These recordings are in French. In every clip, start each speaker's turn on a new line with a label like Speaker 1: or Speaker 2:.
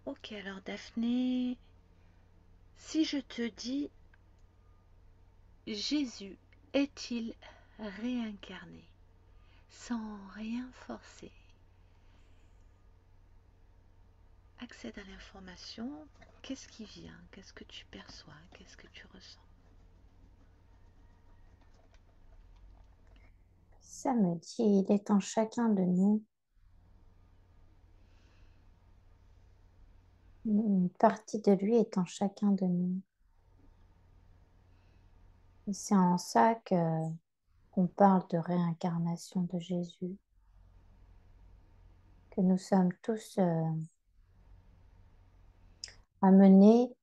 Speaker 1: Ok, alors Daphné, si je te dis Jésus est-il réincarné sans rien forcer, accède à l'information, qu'est-ce qui vient? Qu'est-ce que tu perçois? Qu'est-ce que tu ressens?
Speaker 2: Ça me dit, il est en chacun de nous. Une partie de lui est en chacun de nous. Et c'est en ça que qu'on parle de réincarnation de Jésus, que nous sommes tous amenés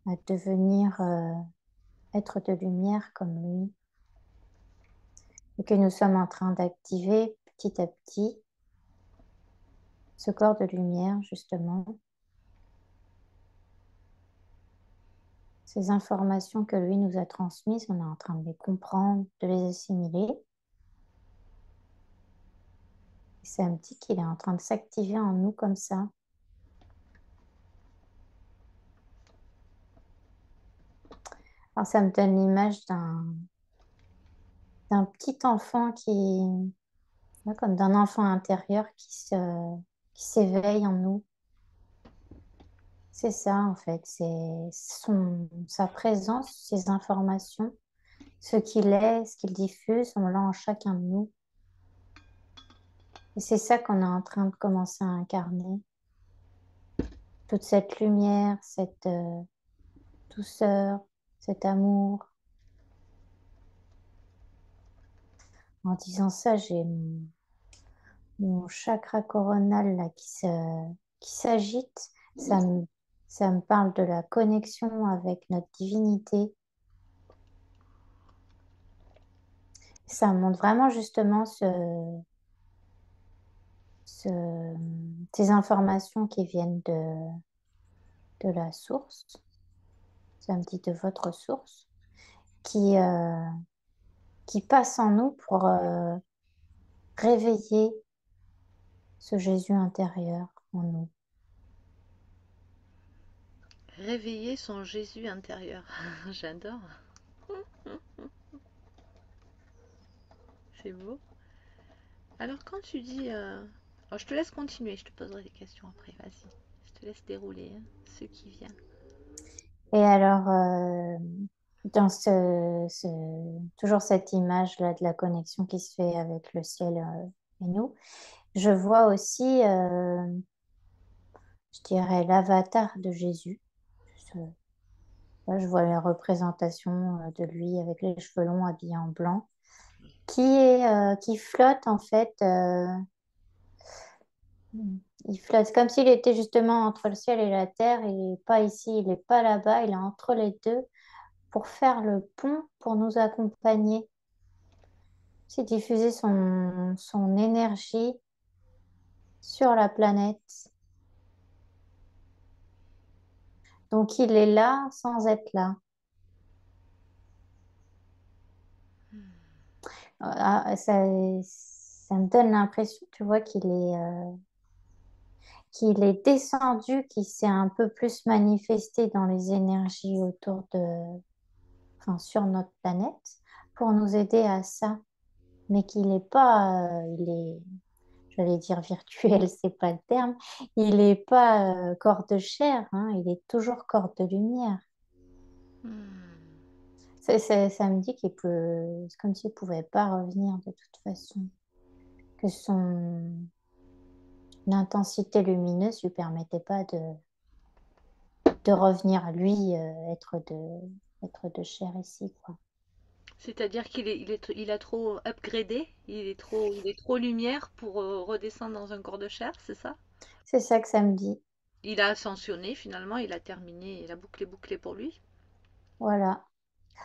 Speaker 2: à devenir être de lumière comme lui, et que nous sommes en train d'activer petit à petit ce corps de lumière, justement, ces informations que lui nous a transmises, on est en train de les comprendre, de les assimiler. Et ça me dit qu'il est en train de s'activer en nous comme ça. Alors, ça me donne l'image d'un petit enfant comme d'un enfant intérieur qui s'éveille en nous. C'est ça, en fait. C'est sa présence, ses informations, ce qu'il est, ce qu'il diffuse, on l'a en chacun de nous. Et c'est ça qu'on est en train de commencer à incarner. Toute cette lumière, cette douceur, cet amour. En disant ça, j'ai mon chakra coronal là, qui s'agite. Ça me, ça me parle de la connexion avec notre divinité. Ça montre vraiment justement ce- ces informations qui viennent de la source. Ça me dit de votre source, qui, euh, qui passe en nous pour réveiller ce Jésus intérieur en nous.
Speaker 1: Réveiller son Jésus intérieur. J'adore. C'est beau. Alors quand tu dis... Alors je te laisse continuer, je te poserai des questions après, vas-y. Je te laisse dérouler hein, ce qui vient.
Speaker 2: Et alors, dans toujours cette image-là de la connexion qui se fait avec le ciel et nous, je vois aussi, je dirais, l'avatar de Jésus. Je, Là, je vois la représentation de lui avec les cheveux longs habillé en blanc, qui flotte en fait. Il flotte comme s'il était justement entre le ciel et la terre. Il n'est pas ici, il n'est pas là-bas, il est entre les deux pour faire le pont, pour nous accompagner. C'est diffuser son énergie sur la planète. Donc il est là sans être là. Ça me donne l'impression, tu vois, qu'il est descendu, qu'il s'est un peu plus manifesté dans les énergies enfin, sur notre planète pour nous aider à ça. Mais qu'il n'est pas, j'allais dire virtuel, c'est pas le terme, il n'est pas corps de chair, hein, il est toujours corps de lumière.
Speaker 1: Hmm.
Speaker 2: Ça me dit qu'il peut, c'est comme s'il pouvait pas revenir de toute façon, que l'intensité lumineuse lui permettait pas de revenir lui être de chair ici, quoi.
Speaker 1: C'est-à-dire il a trop upgradé, il est trop lumière pour redescendre dans un corps de chair, c'est ça?
Speaker 2: C'est ça que ça me dit.
Speaker 1: Il a ascensionné finalement, il a terminé, la boucle est bouclée pour lui.
Speaker 2: Voilà.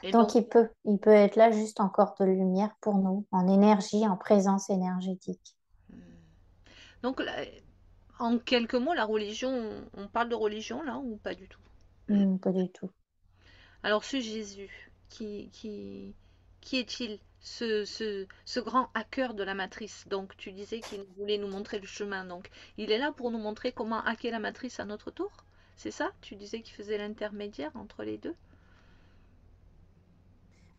Speaker 1: Et
Speaker 2: Donc
Speaker 1: donc,
Speaker 2: il peut être là juste en corps de lumière pour nous, en énergie, en présence énergétique.
Speaker 1: donc là, en quelques mots, la religion, on parle de religion là ou pas du tout?
Speaker 2: Pas du tout.
Speaker 1: Alors ce Jésus, qui est-il? ce grand hacker de la matrice. Donc, tu disais qu'il voulait nous montrer le chemin. Donc, il est là pour nous montrer comment hacker la matrice à notre tour. C'est ça? Tu disais qu'il faisait l'intermédiaire entre les deux?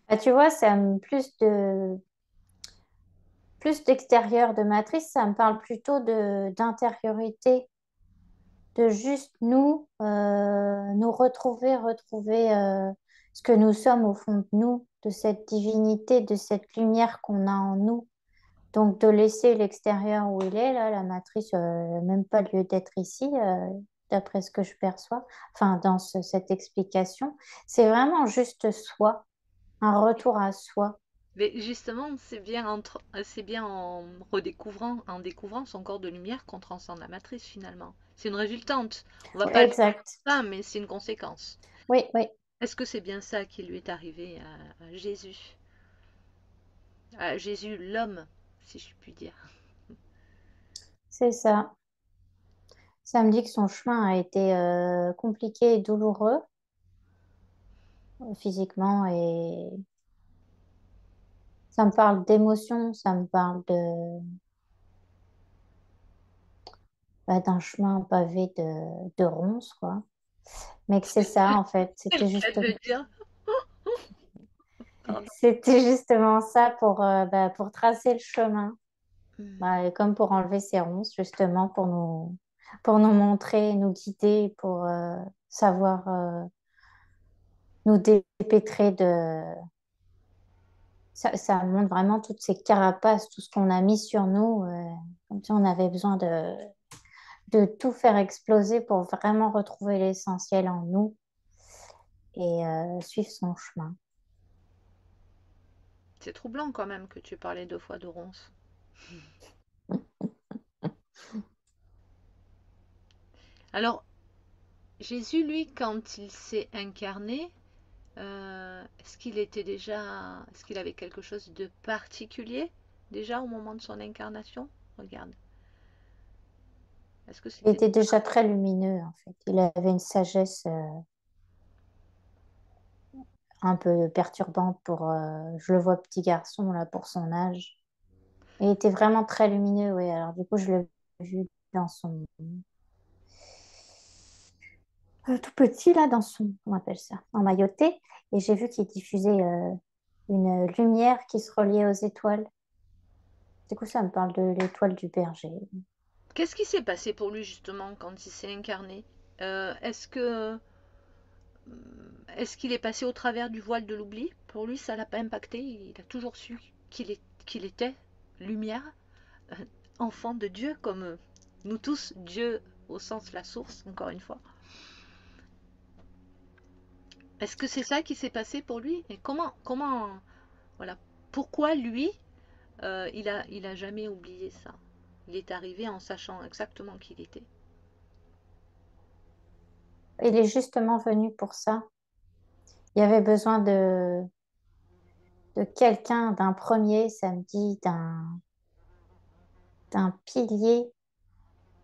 Speaker 2: Bah, tu vois, plus d'extérieur de matrice, ça me parle plutôt d'intériorité, de juste nous retrouver ce que nous sommes au fond de nous, de cette divinité, de cette lumière qu'on a en nous. Donc de laisser l'extérieur où il est, là, la matrice, même pas lieu d'être ici, d'après ce que je perçois, enfin dans cette explication, c'est vraiment juste soi, un retour à soi.
Speaker 1: Mais justement, c'est bien en découvrant son corps de lumière qu'on transcende la matrice finalement. C'est une résultante. On va pas le voir comme
Speaker 2: Exact.
Speaker 1: ça, mais c'est une conséquence.
Speaker 2: Oui, oui,
Speaker 1: Est-ce que c'est bien ça qui lui est arrivé à Jésus? À Jésus, l'homme, si je puis dire.
Speaker 2: c'est ça. Ça me dit que son chemin a été compliqué et douloureux physiquement et ça me parle d'émotion, ça me parle d'un chemin pavé de ronces, quoi. Mais que c'est ça, en fait.
Speaker 1: C'est le cas de le dire. Pardon.
Speaker 2: C'était justement ça pour tracer le chemin.
Speaker 1: Hmm.
Speaker 2: Bah, et comme pour enlever ces ronces, justement, pour nous montrer, nous guider, pour savoir nous dépêtrer de... Ça montre vraiment toutes ces carapaces, tout ce qu'on a mis sur nous, comme si on avait besoin de tout faire exploser pour vraiment retrouver l'essentiel en nous et suivre son chemin.
Speaker 1: C'est troublant quand même que tu parlais deux fois de ronces. Alors, Jésus, lui, quand il s'est incarné, est-ce qu'il avait quelque chose de particulier déjà au moment de son incarnation? Regarde. Est-ce que
Speaker 2: Il
Speaker 1: c'était...
Speaker 2: était déjà très lumineux, en fait. Il avait une sagesse un peu perturbante je le vois petit garçon, là, pour son âge. Et il était vraiment très lumineux, oui. Alors, du coup, je l'ai vu dans son... tout petit, là, dans son... Comment on appelle ça? En mailloté. Et j'ai vu qu'il diffusait une lumière qui se reliait aux étoiles. Du coup, ça me parle de l'étoile du berger.
Speaker 1: Qu'est-ce qui s'est passé pour lui justement quand il s'est incarné? Est-ce que est-ce qu'il est passé au travers du voile de l'oubli? Pour lui, ça l'a pas impacté. Il a toujours su qu'il était lumière, euh, enfant de Dieu, comme nous tous, Dieu au sens la source, encore une fois. Est-ce que c'est ça qui s'est passé pour lui? Et voilà, pourquoi lui, il a jamais oublié ça? Il est arrivé en sachant exactement qui il était.
Speaker 2: Il est justement venu pour ça. Il y avait besoin de quelqu'un, d'un premier samedi, d'un pilier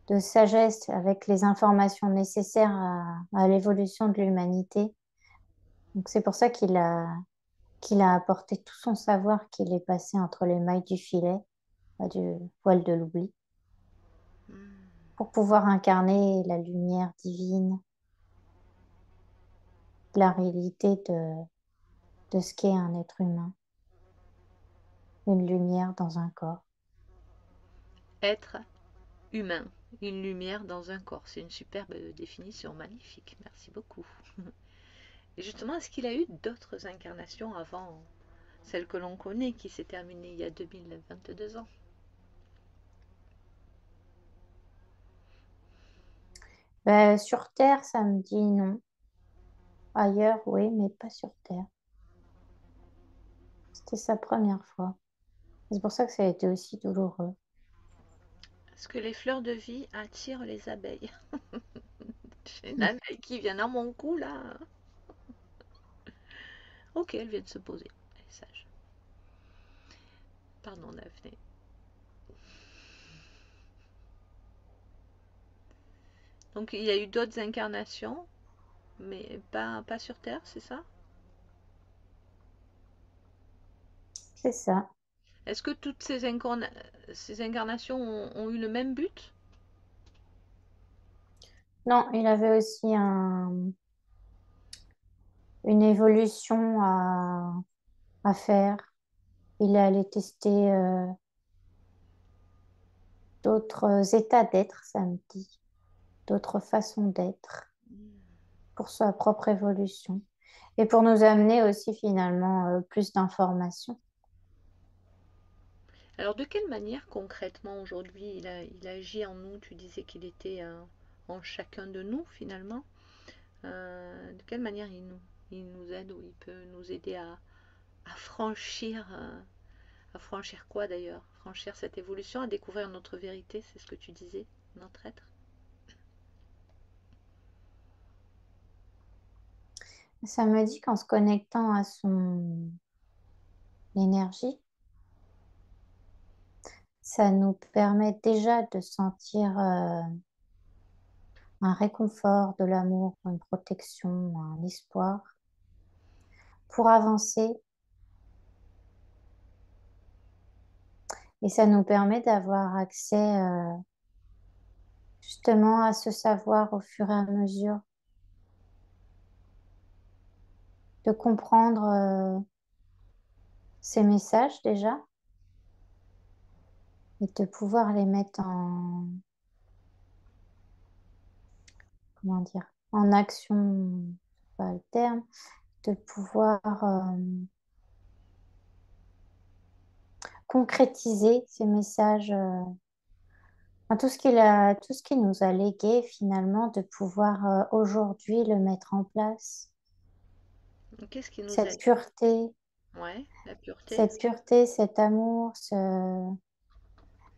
Speaker 2: de sagesse avec les informations nécessaires à l'évolution de l'humanité. Donc c'est pour ça qu'il a apporté tout son savoir qu'il est passé entre les mailles du filet, du voile de l'oubli,
Speaker 1: Hmm.
Speaker 2: pour pouvoir incarner la lumière divine, la réalité de ce qu'est un être humain, une lumière dans un corps.
Speaker 1: Être humain, une lumière dans un corps. C'est une superbe définition, magnifique. Merci beaucoup. Et justement, est-ce qu'il a eu d'autres incarnations avant celle que l'on connaît, qui s'est terminée il y a 2022 ans?
Speaker 2: Sur Terre, ça me dit non. Ailleurs, oui, mais pas sur Terre. C'était sa première fois. C'est pour ça que ça a été aussi douloureux.
Speaker 1: Est-ce que les fleurs de vie attirent les abeilles? J'ai une abeille qui vient à mon cou là. Ok, elle vient de se poser. Elle est sage. Pardon, Daphné. Donc il y a eu d'autres incarnations, mais pas sur Terre, c'est ça?
Speaker 2: c'est ça.
Speaker 1: Est-ce que toutes ces incarnations ont eu le même but?
Speaker 2: Non, il avait aussi une évolution à faire. Il est allé tester d'autres états d'être, ça me dit, d'autres façons d'être pour sa propre évolution et pour nous amener aussi finalement plus d'informations.
Speaker 1: Alors, de quelle manière concrètement aujourd'hui il agit en nous? Tu disais qu'il était en chacun de nous finalement. De quelle manière il nous aide ou il peut nous aider à franchir, à franchir quoi d'ailleurs? Franchir cette évolution, à découvrir notre vérité, c'est ce que tu disais, notre être.
Speaker 2: Ça me dit qu'en se connectant à son énergie, ça nous permet déjà de sentir un réconfort, de l'amour, une protection, un espoir pour avancer. Et ça nous permet d'avoir accès justement à ce savoir au fur et à mesure, de comprendre ces messages déjà et de pouvoir les mettre comment dire, en action, c'est pas le terme, de pouvoir concrétiser ces messages, enfin, tout ce qui nous a légué finalement, de pouvoir aujourd'hui le mettre en place.
Speaker 1: Qu'est-ce qui nous
Speaker 2: Cette
Speaker 1: aide?
Speaker 2: pureté,
Speaker 1: Ouais, la pureté.
Speaker 2: cette pureté, cet amour,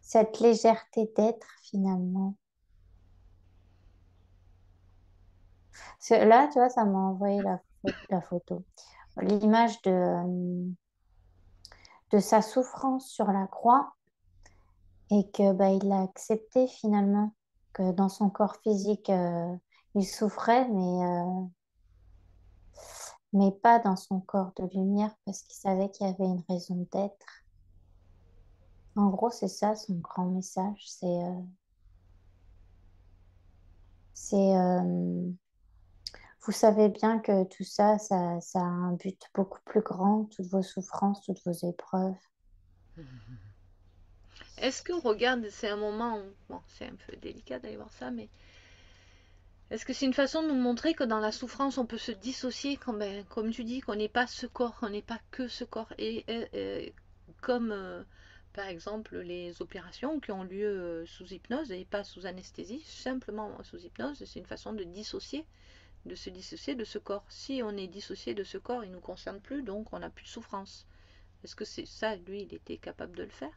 Speaker 2: cette légèreté d'être finalement. Là, tu vois, ça m'a envoyé la photo, l'image de sa souffrance sur la croix et que bah, il a accepté finalement que dans son corps physique, il souffrait, mais pas dans son corps de lumière parce qu'il savait qu'il y avait une raison d'être. En gros, c'est ça son grand message, c'est vous savez bien que tout ça, ça a un but beaucoup plus grand, toutes vos souffrances, toutes vos épreuves.
Speaker 1: Est-ce que, regarde, c'est un moment où, bon, c'est un peu délicat d'aller voir ça, mais est-ce que c'est une façon de nous montrer que dans la souffrance, on peut se dissocier, comme tu dis, qu'on n'est pas ce corps, qu'on n'est pas que ce corps, et comme par exemple les opérations qui ont lieu sous hypnose et pas sous anesthésie, simplement sous hypnose, c'est une façon de se dissocier de ce corps. Si on est dissocié de ce corps, il ne nous concerne plus, donc on n'a plus de souffrance. Est-ce que c'est ça, lui, il était capable de le faire?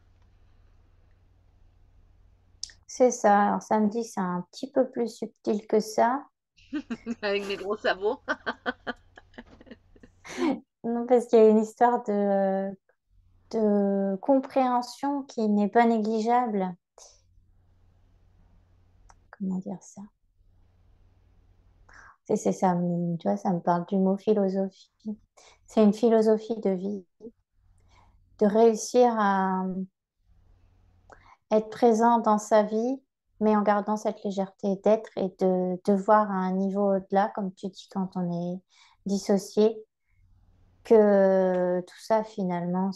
Speaker 2: C'est ça. Alors samedi, c'est un petit peu plus subtil que ça.
Speaker 1: Avec mes gros sabots.
Speaker 2: Non, parce qu'il y a une histoire de compréhension qui n'est pas négligeable. Comment dire ça? C'est ça, tu vois, ça me parle du mot philosophie. C'est une philosophie de vie, de réussir à être présent dans sa vie, mais en gardant cette légèreté d'être et de voir à un niveau au-delà, comme tu dis, quand on est dissocié, que tout ça, finalement,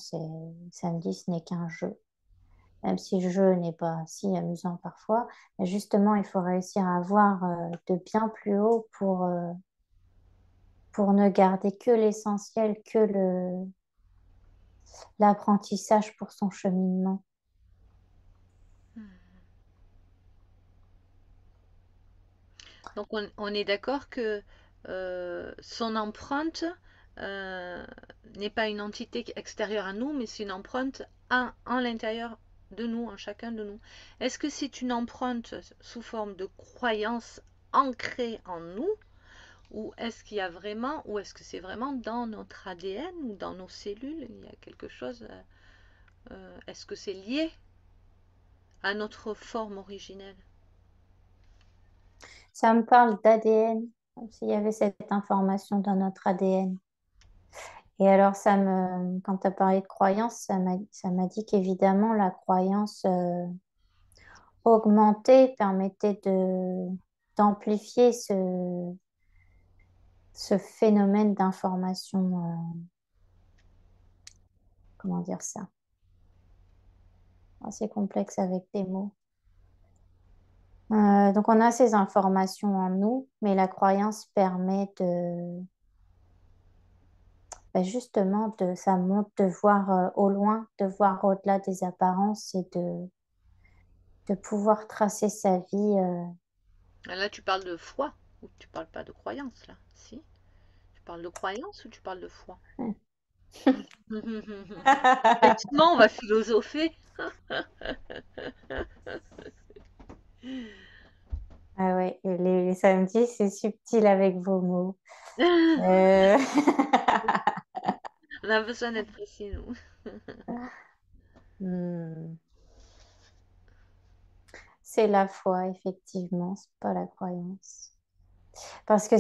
Speaker 2: samedi, ce n'est qu'un jeu. Même si le jeu n'est pas si amusant parfois, mais justement, il faut réussir à voir de bien plus haut pour ne garder que l'essentiel, que l'apprentissage pour son cheminement.
Speaker 1: Donc on est d'accord que son empreinte euh, n'est pas une entité extérieure à nous, mais c'est une empreinte en l'intérieur de nous, en chacun de nous. Est-ce que c'est une empreinte sous forme de croyance ancrée en nous, ou est-ce qu'il y a vraiment, ou est-ce que c'est vraiment dans notre ADN ou dans nos cellules, il y a quelque chose, est-ce que c'est lié à notre forme originelle?
Speaker 2: Ça me parle d'ADN, comme s'il y avait cette information dans notre ADN. Et alors, quand tu as parlé de croyance, ça m'a dit qu'évidemment, la croyance augmentée permettait d'amplifier ce phénomène d'information, comment dire ça? Assez complexe avec des mots. Donc, on a ces informations en nous, mais la croyance permet justement, ça montre de voir au loin, de voir au-delà des apparences et de pouvoir tracer sa vie.
Speaker 1: Là, tu parles de foi ou tu parles pas de croyance, là? Si? Tu parles de croyance ou tu parles de foi? Effectivement, on va philosopher.
Speaker 2: Ah ouais, et les samedis, c'est subtil avec vos mots. Euh,
Speaker 1: On a besoin d'être précis, nous.
Speaker 2: hmm, C'est la foi, effectivement, c'est pas la croyance. Parce que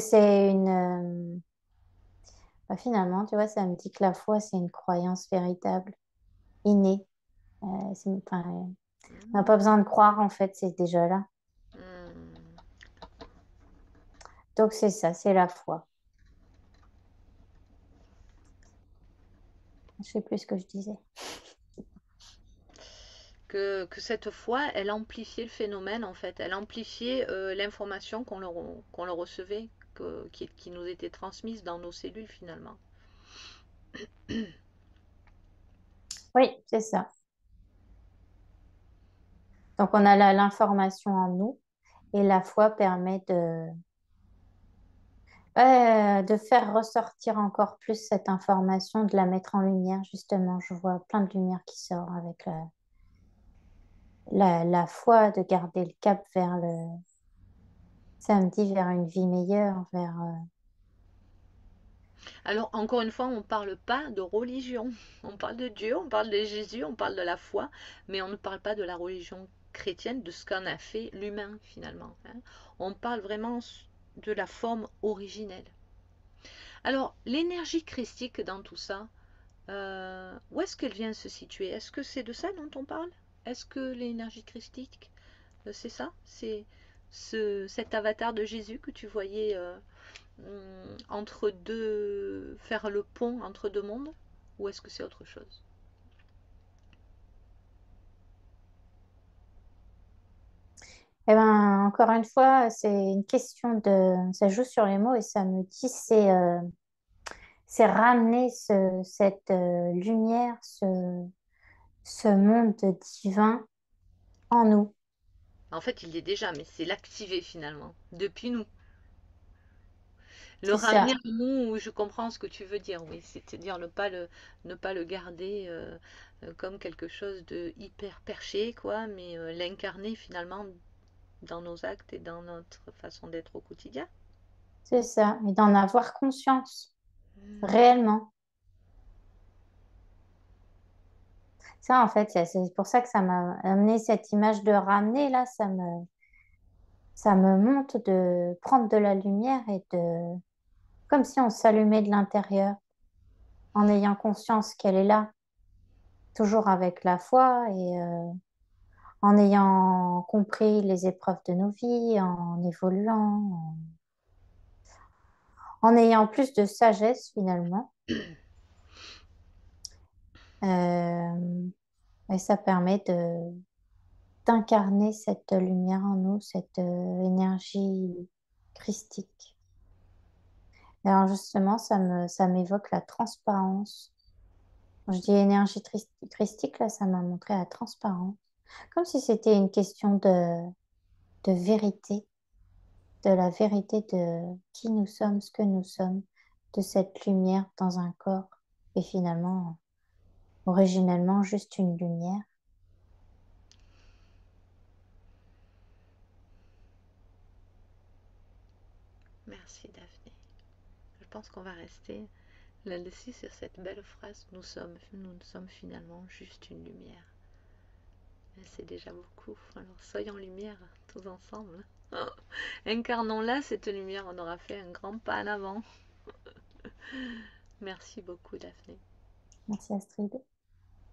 Speaker 2: finalement, tu vois, ça me dit que la foi, c'est une croyance véritable, innée. Enfin, on n'a pas besoin de croire, en fait, c'est déjà là.
Speaker 1: Hmm.
Speaker 2: Donc c'est ça, c'est la foi. Je sais plus ce que je disais.
Speaker 1: Que cette foi, elle amplifiait le phénomène, en fait. Elle amplifiait l'information qu'on le recevait, qui nous était transmise dans nos cellules, finalement.
Speaker 2: Oui, c'est ça. Donc on a l'information en nous et la foi permet de faire ressortir encore plus cette information, de la mettre en lumière, justement. Je vois plein de lumière qui sort avec la foi, de garder le cap vers le samedi, vers une vie meilleure,
Speaker 1: Alors, encore une fois, on ne parle pas de religion. On parle de Dieu, on parle de Jésus, on parle de la foi, mais on ne parle pas de la religion chrétienne, de ce qu'en a fait l'humain, finalement, hein. On parle vraiment de la forme originelle. Alors, l'énergie christique dans tout ça, où est-ce qu'elle vient se situer? Est-ce que c'est de ça dont on parle? Est-ce que l'énergie christique, c'est ça? C'est cet avatar de Jésus que tu voyais entre deux, faire le pont entre deux mondes? Ou est-ce que c'est autre chose?
Speaker 2: Eh ben, encore une fois, c'est une question ça joue sur les mots et ça me dit, c'est ramener cette lumière, ce monde divin en nous.
Speaker 1: En fait, il l'est déjà, mais c'est l'activer finalement, depuis nous. Le
Speaker 2: C'est
Speaker 1: ramener
Speaker 2: ça,
Speaker 1: à nous, où je comprends ce que tu veux dire, oui, c'est-à-dire ne pas le garder comme quelque chose de hyper perché, quoi, mais l'incarner finalement dans nos actes et dans notre façon d'être au quotidien.
Speaker 2: c'est ça. Et d'en avoir conscience, réellement. Ça, en fait, c'est pour ça que ça m'a amené cette image de ramener, là, ça me monte de prendre de la lumière comme si on s'allumait de l'intérieur, en ayant conscience qu'elle est là, toujours avec la foi et en ayant compris les épreuves de nos vies, en évoluant, en ayant plus de sagesse finalement. Euh, et ça permet d'incarner cette lumière en nous, cette énergie christique. Alors justement, ça m'évoque la transparence. Quand je dis énergie christique, là, ça m'a montré la transparence. Comme si c'était une question de vérité, de la vérité de qui nous sommes, ce que nous sommes, de cette lumière dans un corps, et finalement, originellement, juste une lumière.
Speaker 1: Merci Daphné. Je pense qu'on va rester là-dessus sur cette belle phrase. Nous sommes finalement juste une lumière. Et c'est déjà beaucoup. Alors soyons lumière tous ensemble. Incarnons-la, cette lumière. On aura fait un grand pas en avant. Merci beaucoup, Daphné.
Speaker 2: Merci Astrid.